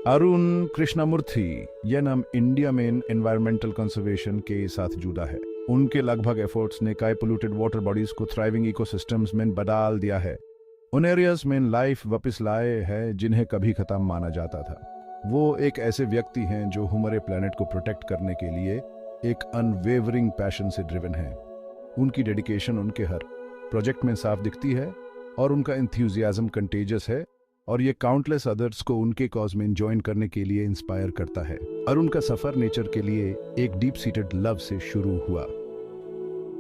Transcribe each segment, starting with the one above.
अरुण कृष्णमूर्ति, यह नाम इंडिया में एनवायरमेंटल कंजर्वेशन के साथ जुड़ा है। उनके लगभग एफर्ट्स ने कई पोल्यूटेड वाटर बॉडीज को थ्राइविंग इकोसिस्टम्स में बदल दिया है। उन एरियाज में लाइफ वापस लाए हैं जिन्हें कभी खत्म माना जाता था। वो एक ऐसे व्यक्ति हैं जो हमारे प्लेनेट को प्रोटेक्ट करने के लिए एक अनवेवरिंग पैशन से ड्रिवन है। उनकी डेडिकेशन उनके हर प्रोजेक्ट में साफ दिखती है और उनका एंथुसियाज्म कंटेजियस है और ये काउंटलेस अदर्स को उनके कॉज में ज्वाइन करने के लिए इंस्पायर करता है। और उनका सफर नेचर के लिए एक डीप सीटेड लव से शुरू हुआ।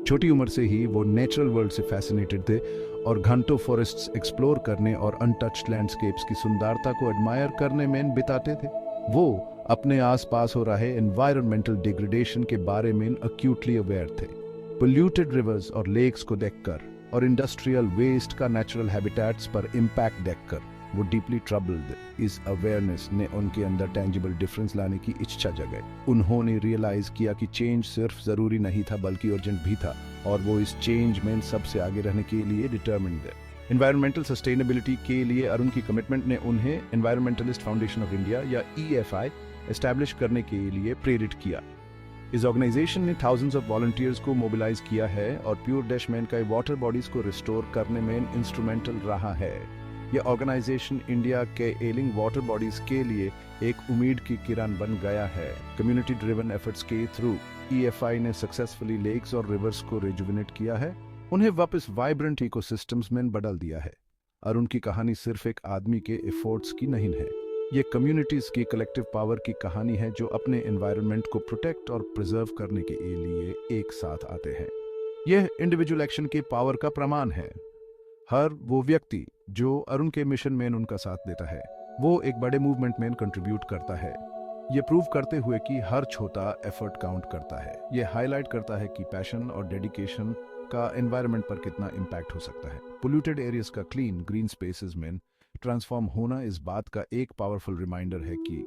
छोटी उम्र से ही वो नेचुरल वर्ल्ड से फैसिनेटेड थे और घंटों फॉरेस्ट्स एक्सप्लोर करने और अनटच्ड लैंडस्केप्स की सुंदरता को एडमायर करने में बिताते थे। वो अपने आसपास हो रहे एनवायरमेंटल डिग्रेडेशन के बारे में अक्यूटली अवेयर थे। पोल्यूटेड रिवर्स और लेक्स को देखकर और इंडस्ट्रियल वेस्ट का नेचुरल हैबिटेट्स पर इम्पैक्ट देखकर वो डीपली ट्रबल्ड। इस अवेयरनेस ने उनके अंदर टेंजिबल डिफरेंस लाने की इच्छा जगाई। उन्होंने रियलाइज किया कि चेंज सिर्फ जरूरी नहीं था बल्कि अर्जेंट भी था, और वो इस चेंज में सबसे आगे रहने के लिए डिटर्मिन्ड है। एनवायरमेंटल सस्टेनेबिलिटी के लिए अरुण की कमिटमेंट ने उन्हें एनवायरमेंटलिस्ट फाउंडेशन ऑफ इंडिया या EFI एस्टैब्लिश करने के लिए प्रेरित किया। इस ऑर्गेनाइजेशन ने थाउजेंड्स ऑफ वॉलंटियर्स को मोबिलाइज किया है और प्योर डैश में कई वाटर बॉडीज को रिस्टोर करने में इंस्ट्रूमेंटल रहा है। यह ऑर्गेनाइजेशन इंडिया के एलिंग वाटर बॉडीज के लिए एक उम्मीद की किरण बन गया है। कम्युनिटी ड्रिवन एफर्ट्स के थ्रू EFI ने सक्सेसफुली लेक्स और रिवर्स को रिजुविनेट किया है, उन्हें वापस वाइब्रेंट इकोसिस्टम्स में बदल दिया है। और उनकी कहानी सिर्फ एक आदमी के एफर्ट्स की नहीं है, ये कम्युनिटीज की कलेक्टिव पावर की कहानी है जो अपने एनवायरनमेंट को प्रोटेक्ट और प्रिजर्व करने के लिए एक साथ आते हैं। यह इंडिविजुअल एक्शन की पावर का प्रमाण है। हर वो व्यक्ति जो अरुण के मिशन में उनका साथ देता है, वो एक बड़े मूवमेंट में कंट्रीब्यूट करता है। ये प्रूव करते हुए कि हर छोटा एफर्ट काउंट करता है। ये हाईलाइट करता है कि पैशन और डेडिकेशन का एनवायरनमेंट पर कितना इम्पैक्ट हो सकता है। पोल्यूटेड एरियाज का क्लीन ग्रीन स्पेसेस में ट्रांसफॉर्म होना इस बात का एक पावरफुल रिमाइंडर है कि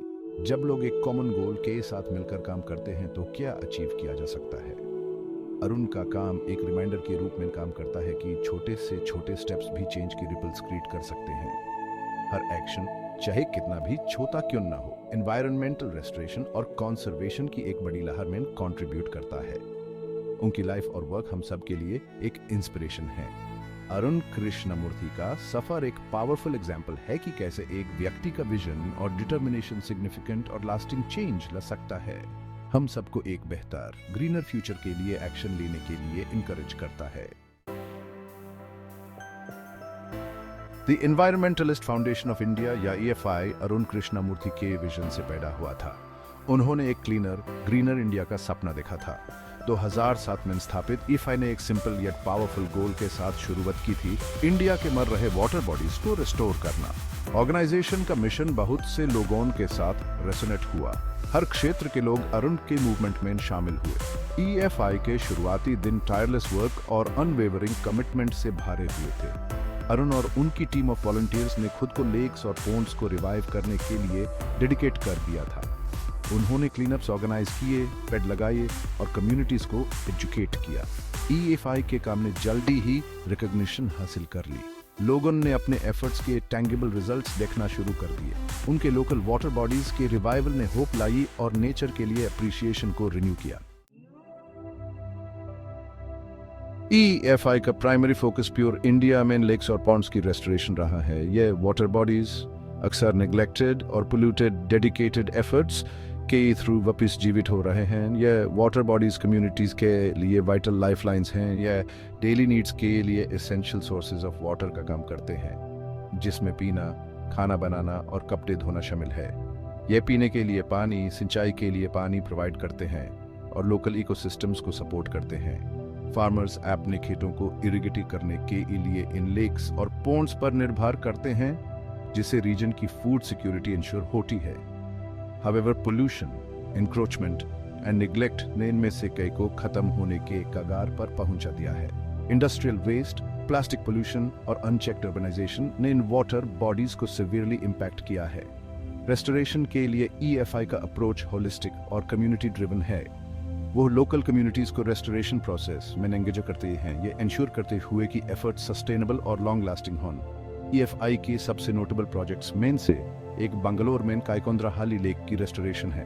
जब लोग एक कॉमन गोल के साथ मिलकर काम करते हैं तो क्या अचीव किया जा सकता है। अरुण का काम एक रिमाइंडर के रूप में काम करता है कि छोटे से छोटे स्टेप्स भी चेंज की रिपल्स क्रिएट कर सकते हैं। हर एक्शन चाहे कितना भी छोटा क्यों ना हो, एनवायरमेंटल रेस्टोरेशन और कंजर्वेशन की एक बड़ी लहर में कंट्रीब्यूट करता है। उनकी लाइफ और वर्क हम सब के लिए एक इंस्पिरेशन है। अरुण कृष्णमूर्ति का सफर एक पावरफुल एग्जाम्पल है कि कैसे एक व्यक्ति का विजन और डिटर्मिनेशन सिग्निफिकेंट और लास्टिंग चेंज ला सकता है। हम सबको एक बेहतर ग्रीनर फ्यूचर के लिए एक्शन लेने के लिए इनकरेज करता है। The environmentalist foundation of India या EFI अरुण कृष्णमूर्ति के विजन से पैदा हुआ था। उन्होंने एक क्लीनर ग्रीनर इंडिया का सपना देखा था। 2007 में स्थापित EFI ने एक सिंपल येट पावरफुल गोल के साथ शुरुआत की थी, इंडिया के मर रहे वाटर बॉडीज को रिस्टोर करना। ऑर्गेनाइजेशन का मिशन बहुत से लोगों के साथ रेजोनेट हुआ। हर क्षेत्र के लोग अरुण के मूवमेंट में शामिल हुए। EFI के शुरुआती दिन टायरलेस वर्क और अनवेवरिंग कमिटमेंट से भरे हुए थे। अरुण और उनकी टीम ऑफ वॉलंटियर्स ने खुद को लेक्स और पोन्ड्स को रिवाइव करने के लिए डेडिकेट कर दिया था। उन्होंने क्लीनअप्स ऑर्गेनाइज किए, पेड़ लगाए और कम्युनिटीज को एजुकेट किया। EFI के काम ने जल्दी ही रिकॉग्निशन हासिल कर ली। लोगों ने अपने एफर्ट्स के टैंगिबल रिजल्ट्स देखना शुरू कर दिए। उनके लोकल वाटर बॉडीज के रिवाइवल ने होप लाई और नेचर के लिए अप्रिसिएशन को रिन्यू किया। EFI का प्राइमरी फोकस प्योर इंडिया में लेक्स और पॉन्ड्स की रेस्टोरेशन रहा है। यह वाटर बॉडीज अक्सर नेग्लेक्टेड और पोल्यूटेड डेडिकेटेड एफर्ट्स के थ्रू वापस जीवित हो रहे हैं। यह वाटर बॉडीज कम्युनिटीज के लिए वाइटल लाइफलाइंस हैं। यह डेली नीड्स के लिए एसेंशियल सोर्सेज ऑफ वाटर का काम करते हैं, जिसमें पीना, खाना बनाना और कपड़े धोना शामिल है। यह पीने के लिए पानी, सिंचाई के लिए पानी प्रोवाइड करते हैं और लोकल इकोसिस्टम्स को सपोर्ट करते हैं। फार्मर्स अपने खेतों को इरिगेट करने के लिए इन लेक्स और पोन्ड्स पर निर्भर करते हैं, जिससे रीजन की फूड सिक्योरिटी इंश्योर होती है। However, pollution, encroachment and neglect ने इनमें से कई को खत्म होने के कगार पर पहुंचा दिया है। इंडस्ट्रियल वेस्ट, प्लास्टिक पोल्यूशन और अनचेक्ड अर्बनाइजेशन ने इन वाटर बॉडीज को सिवियरली इम्पैक्ट किया है। रेस्टोरेशन के लिए EFI का अप्रोच होलिस्टिक और कम्युनिटी ड्रिवन है। वो लोकल कम्युनिटीज को रेस्टोरेशन प्रोसेस में एंगेज करते हैं, ये इंश्योर करते हुए कि एफर्ट सस्टेनेबल और लॉन्ग लास्टिंग हों। ईएफआई के सबसे नोटेबल प्रोजेक्ट्स में से एक बंगलोर में काइकोंद्राहाली लेक की रेस्टोरेशन है।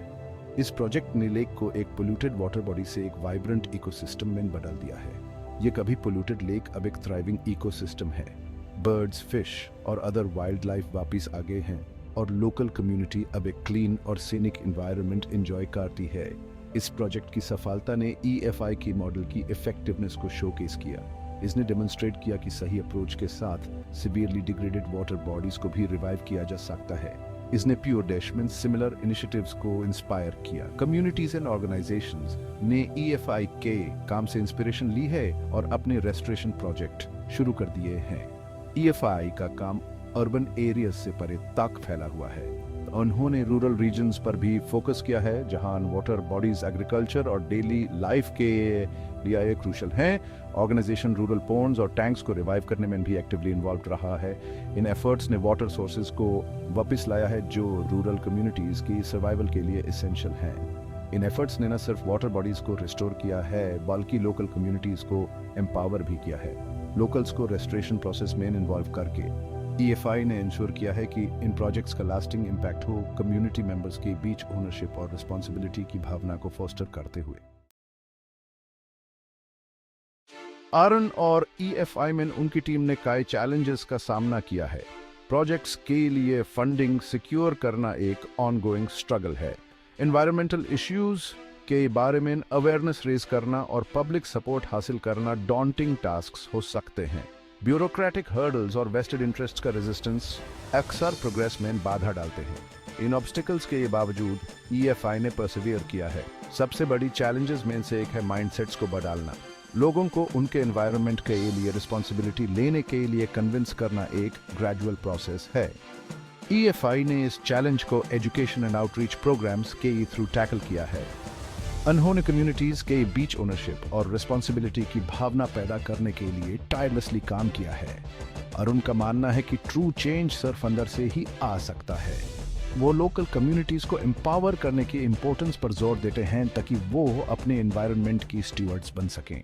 इस प्रोजेक्ट ने लेक को एक पोल्यूटेड वाटर बॉडी से एक वाइब्रेंट इकोसिस्टम में बदल दिया है। ये कभी पोल्यूटेड लेक अब एक थ्राइविंग इकोसिस्टम है। बर्ड्स, फिश और अदर वाइल्ड लाइफ वापिस आ गए हैं और लोकल कम्युनिटी अब एक क्लीन और सीनिक एनवायरनमेंट एंजॉय करती है। इस प्रोजेक्ट की सफलता ने ईएफआई की मॉडल की इफेक्टिवनेस को शोकेस किया। इसने डेमोन्स्ट्रेट किया कि सही अप्रोच के साथ सिवियरली डिग्रेडेड वाटर बॉडीज को भी रिवाइव किया जा सकता है। इसने प्योर डैश में सिमिलर इनिशिएटिव्स को इंस्पायर किया। कम्युनिटीज एंड ऑर्गेनाइजेशंस ने ईएफआई के काम से इंस्पिरेशन ली है और अपने रेस्टोरेशन प्रोजेक्ट शुरू कर दिए हैं। ईएफआई का काम अर्बन एरियाज से परे तक फैला हुआ है। उन्होंने रूरल रीजन्स पर भी फोकस किया है, जहां वाटर बॉडीज एग्रीकल्चर और डेली लाइफ के लिए क्रूशल हैं। ऑर्गेनाइजेशन रूरल पोन्ड्स और टैंक्स को रिवाइव करने में भी एक्टिवली इन्वॉल्व रहा है। इन एफर्ट्स ने वाटर सोर्सेज को वापस लाया है जो रूरल कम्युनिटीज की सर्वाइवल के लिए एसेंशियल हैं। इन एफर्ट्स ने न सिर्फ वाटर बॉडीज को रिस्टोर किया है बल्कि लोकल कम्युनिटीज को एम्पावर भी किया है। लोकल्स को रेस्टोरेशन प्रोसेस में इन्वॉल्व करके ईएफआई ने इंश्योर किया है कि इन प्रोजेक्ट्स का लास्टिंग इम्पैक्ट हो, कम्युनिटी मेंबर्स के बीच ओनरशिप और रिस्पॉन्सिबिलिटी की भावना को फोस्टर करते हुए। आरन और ईएफआई में उनकी टीम ने कई चैलेंजेस का सामना किया है। प्रोजेक्ट्स के लिए फंडिंग सिक्योर करना एक ऑनगोइंग स्ट्रगल है। एनवायरमेंटल इश्यूज के बारे में अवेयरनेस रेज करना और पब्लिक सपोर्ट हासिल करना डॉन्टिंग टास्क्स हो सकते हैं। ब्यूरोक्रेटिक हर्डल्स और वेस्टेड इंटरेस्ट का रेजिस्टेंस अक्सर प्रोग्रेस में बाधा डालते हैं। इन ऑब्स्टिकल्स के बावजूद ईएफआई ने परसिवियर किया है। सबसे बड़ी चैलेंजेस में से एक है माइंडसेट्स को बदलना। लोगों को उनके एनवायरनमेंट के लिए रिस्पॉन्सिबिलिटी लेने के लिए कन्विंस करना एक ग्रेजुअल प्रोसेस है। ईएफआई ने इस चैलेंज को एजुकेशन एंड आउटरीच प्रोग्राम्स के थ्रू टैकल किया है। उन्होंने कम्युनिटीज के बीच ओनरशिप और रिस्पॉन्सिबिलिटी की भावना पैदा करने के लिए टायरलेसली काम किया है और उनका मानना है कि ट्रू चेंज सिर्फ अंदर से ही आ सकता है। वो लोकल कम्युनिटीज को एम्पावर करने की इंपॉर्टेंस पर जोर देते हैं ताकि वो अपने एनवायरनमेंट की स्टीवर्ड्स बन सकें।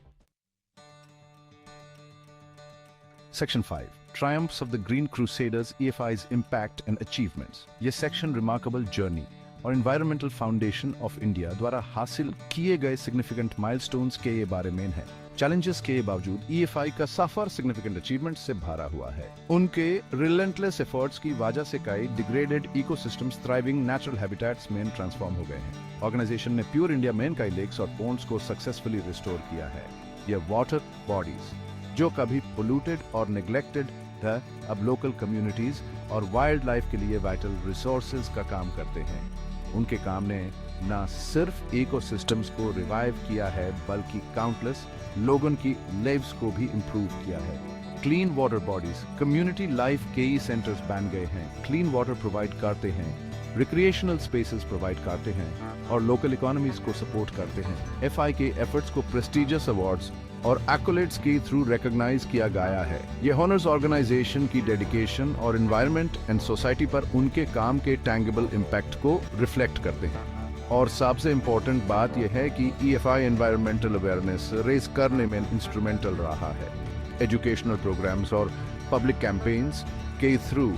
Section 5 Triumphs of the Green Crusaders, EFI's Impact and Achievements। ये सेक्शन रिमार्केबल जर्नी और एनवायरमेंटल फाउंडेशन ऑफ इंडिया द्वारा हासिल किए गए सिग्निफिकेंट माइलस्टोन्स के बारे में है। चैलेंजेस के बावजूद ईएफआई का सफर सिग्निफिकेंट अचीवमेंट से भरा हुआ है। उनके रिलेंटलेस एफर्ट्स की वजह से कई degraded ecosystems thriving natural habitats में ट्रांसफॉर्म हो गए हैं। ऑर्गेनाइजेशन ने प्योर इंडिया में कई लेक्स और पोन्ड्स को सक्सेसफुली रिस्टोर किया है। यह वाटर बॉडीज जो कभी पोल्यूटेड और नेग्लेक्टेड था, अब लोकल कम्युनिटीज और वाइल्ड लाइफ के लिए वाइटल रिसोर्सेज का काम करते हैं। उनके काम ने न सिर्फ इकोसिस्टम्स को रिवाइव किया है बल्कि काउंटलेस लोगों की लाइव्स को भी इंप्रूव किया है। Clean water bodies community life के ही सेंटर्स बन गए हैं। क्लीन वाटर प्रोवाइड करते हैं, रिक्रिएशनल स्पेसेस प्रोवाइड करते हैं और लोकल इकोनॉमीज को सपोर्ट करते हैं। एफआई के एफर्ट्स को प्रेस्टिजियस अवार्ड्स और एक्कोलेट्स के थ्रू रिकॉग्नाइज किया गया है। ये हॉनर्स ऑर्गेनाइजेशन की डेडिकेशन और एनवायरनमेंट एंड सोसाइटी पर उनके काम के टैंगिबल इम्पैक्ट को रिफ्लेक्ट करते हैं। और सबसे इम्पोर्टेंट बात यह है कि ईएफआई एनवायरमेंटल अवेयरनेस रेज करने में इंस्ट्रूमेंटल रहा है। एजुकेशनल प्रोग्राम्स और पब्लिक कैंपेन्स के थ्रू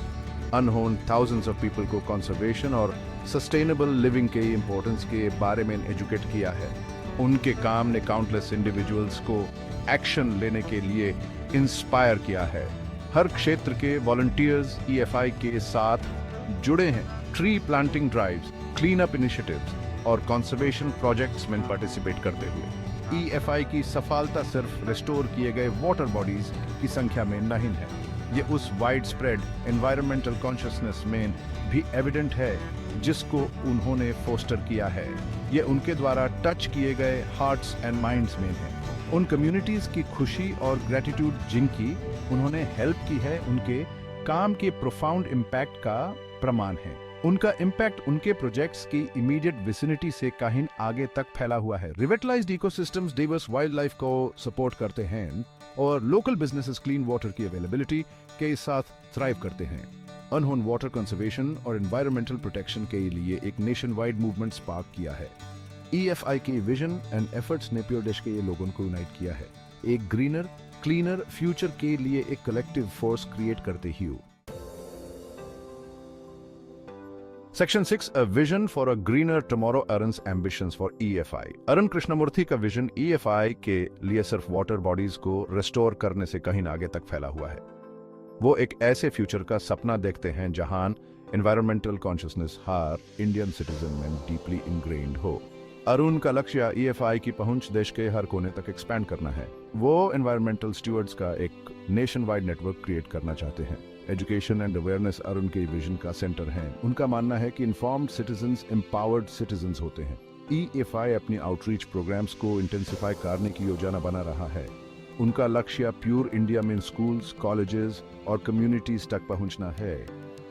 अनहोन थाउजेंड्स ऑफ पीपल को कंजर्वेशन और सस्टेनेबल लिविंग के इम्पोर्टेंस के बारे में एजुकेट किया है। उनके काम ने काउंटलेस इंडिविजुअल्स को एक्शन लेने के लिए इंस्पायर किया है। हर क्षेत्र के वॉलंटियर्स ईएफआई के साथ जुड़े हैं। Tree planting drives, clean up initiatives और कंजर्वेशन प्रोजेक्ट्स में पार्टिसिपेट करते हुए ईएफआई की सफलता सिर्फ रिस्टोर किए गए वाटर बॉडीज की संख्या में नहीं है, ये उस वाइड स्प्रेड एनवायरमेंटल कॉन्शियसनेस में भी एविडेंट है जिसको उन्होंने फोस्टर किया है। ये उनके द्वारा टच किए गए हार्ट्स एंड माइंड्स में है। उन कम्युनिटीज की खुशी और ग्रेटिट्यूड जिनकी उन्होंने हेल्प की है, उनके काम के प्रोफाउंड इम्पैक्ट का प्रमाण है। उनका इम्पैक्ट उनके प्रोजेक्ट्स की इमीडिएट विसिनिटी से कहीं आगे तक फैला हुआ है। रिविटलाइज्ड इकोसिस्टम्स डाइवर्स वाइल्ड लाइफ को सपोर्ट करते हैं और लोकल बिजनेसेस क्लीन वाटर की अवेलेबिलिटी के साथ थ्राइव करते हैं। अनहोन वाटर कंजर्वेशन और एनवायरमेंटल प्रोटेक्शन के लिए एक नेशन वाइड मूवमेंट स्पार्क किया है। ईएफआई के विजन एंड एफर्ट्स ने प्योर डैश के लोगों को यूनाइट किया है, एक ग्रीनर क्लीनर फ्यूचर के लिए एक कलेक्टिव फोर्स क्रिएट करते हुए। Section 6 a vision for a greener tomorrow earns ambitions for EFI. Arun Krishnamurthy का विजन ईएफआई के लिए सिर्फ वाटर बॉडीज को रिस्टोर करने से कहीं आगे तक फैला हुआ है। वो एक ऐसे फ्यूचर का सपना देखते हैं जहां एनवायरमेंटल कॉन्शियसनेस हर इंडियन सिटीजन में डीपली इंग्रेन्ड हो। अरुण का लक्ष्य ईएफआई की पहुंच देश के हर कोने तक एक्सपैंड करना है। वो एनवायरमेंटल स्टूवर्ड्स का एक नेशन वाइड नेटवर्क क्रिएट करना चाहते हैं। एजुकेशन एंड अवेयरनेस अरुण के विजन का सेंटर है। उनका मानना है कि इन्फॉर्म्ड सिटीजन्स एम्पावर्ड सिटीजन्स होते हैं। ईएफआई अपनी आउटरीच प्रोग्राम्स को इंटेंसिफाई करने की योजना बना रहा है। उनका लक्ष्य प्योर इंडिया में स्कूल्स, कॉलेजेस और कम्युनिटीज तक पहुंचना है।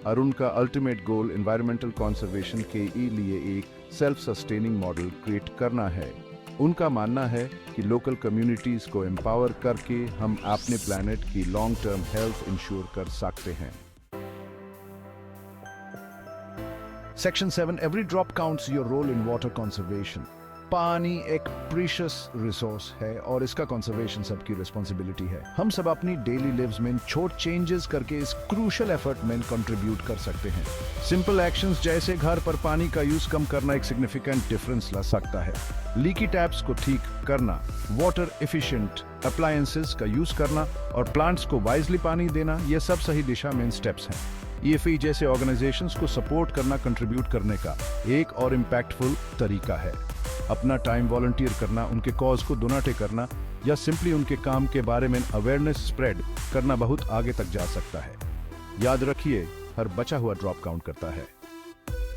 अरुण का अल्टीमेट गोल एनवायरमेंटल कंजर्वेशन के लिए एक सेल्फ सस्टेनिंग मॉडल क्रिएट करना है। उनका मानना है कि लोकल कम्युनिटीज को एम्पावर करके हम अपने प्लैनेट की लॉन्ग टर्म हेल्थ इंश्योर कर सकते हैं। Section 7 every drop counts your role in water conservation. पानी एक प्रीशियस रिसोर्स है और इसका कंजर्वेशन सबकी रिस्पॉन्सिबिलिटी है। हम सब अपनी डेली लिव्स में छोटे चेंजेस करके इस क्रूशियल एफर्ट में कंट्रीब्यूट कर सकते हैं। सिंपल एक्शंस जैसे घर पर पानी का यूज कम करना एक सिग्निफिकेंट डिफरेंस ला सकता है। लीकी टैप्स को ठीक करना, वाटर एफिशिएंट अप्लायंसेस का यूज करना और प्लांट्स को वाइजली पानी देना, ये सब सही दिशा में स्टेप्स हैं। ईएफआई जैसे ऑर्गेनाइजेशंस को सपोर्ट करना कंट्रीब्यूट करने का एक और इम्पैक्टफुल तरीका है। अपना टाइम वॉलंटियर करना, उनके कॉज को डोनेट करना या सिंपली उनके काम के बारे में अवेयरनेस स्प्रेड करना बहुत आगे तक जा सकता है। याद रखिए, हर बचा हुआ ड्रॉप काउंट करता है।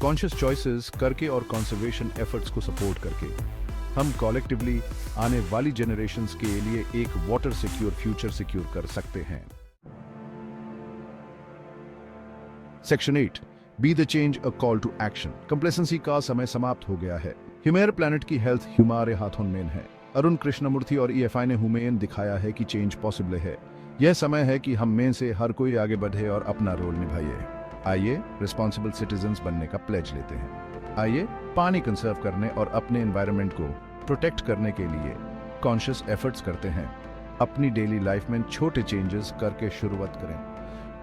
कॉन्शियस चॉइसेस करके और कंजर्वेशन एफर्ट्स को सपोर्ट करके हम कलेक्टिवली आने वाली जनरेशंस के लिए एक वाटर सिक्योर फ्यूचर सिक्योर कर सकते हैं। Section 8 be the change a call to action. Complacency का समय समाप्त हो गया है। ह्यूमेर प्लैनेट की हेल्थ हमारे हाथों में है। अरुण कृष्णमूर्ति और ईएफआई ने हुमेन दिखाया है कि चेंज पॉसिबल है। यह समय है कि हम में से हर कोई आगे बढ़े और अपना रोल निभाइए। आइए रिस्पॉन्सिबल सिटीजन्स बनने का प्लेज लेते हैं। आइए पानी कंजर्व करने और अपने एनवायरनमेंट को प्रोटेक्ट करने के लिए कॉन्शियस एफर्ट्स करते हैं। अपनी डेली लाइफ में छोटे चेंजेस करके शुरुआत करें।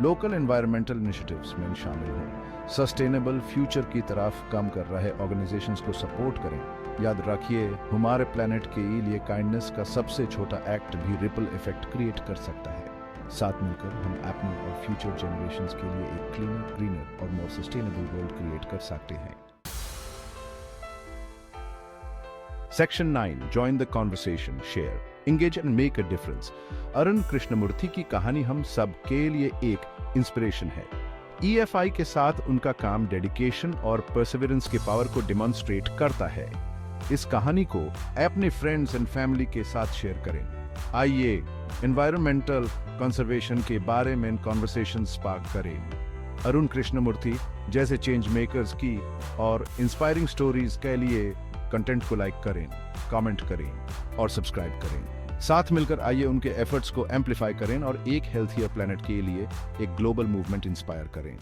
लोकल एनवायरमेंटल इनिशिएटिव्स में शामिल हों। सस्टेनेबल फ्यूचर की तरफ काम कर रहे ऑर्गेनाइजेशंस को सपोर्ट करें। याद रखिए, हमारे प्लैनेट के लिए काइंडनेस का सबसे छोटा एक्ट भी रिपल इफेक्ट क्रिएट कर सकता है। साथ मिलकर हम अपनी और फ्यूचर जनरेशंस के लिए एक क्लीनर, ग्रीनर और मोर सस्टेनेबल वर्ल्ड क्रिएट कर सकते हैं। Section 9 Join the conversation, share, engage and make a difference। Arun Krishnamurthy की कहानी हम सब के लिए एक इंस्पिरेशन है। ईएफआई के साथ उनका काम डेडिकेशन और परसिवरेंस के पावर को डेमोन्स्ट्रेट करता है। इस कहानी को अपने फ्रेंड्स एंड फैमिली के साथ शेयर करें। आइए एनवायरमेंटल कंजर्वेशन के बारे में कॉन्वर्सेशन स्पार्क करें। अरुण कृष्णमूर्ति जैसे चेंज मेकर्स की और इंस्पायरिंग स्टोरीज के लिए कंटेंट को लाइक करें, कमेंट करें और सब्सक्राइब करें। साथ मिलकर आइए उनके एफर्ट्स को एम्पलीफाई करें और एक हेल्थियर प्लैनेट के लिए एक ग्लोबल मूवमेंट इंस्पायर करें।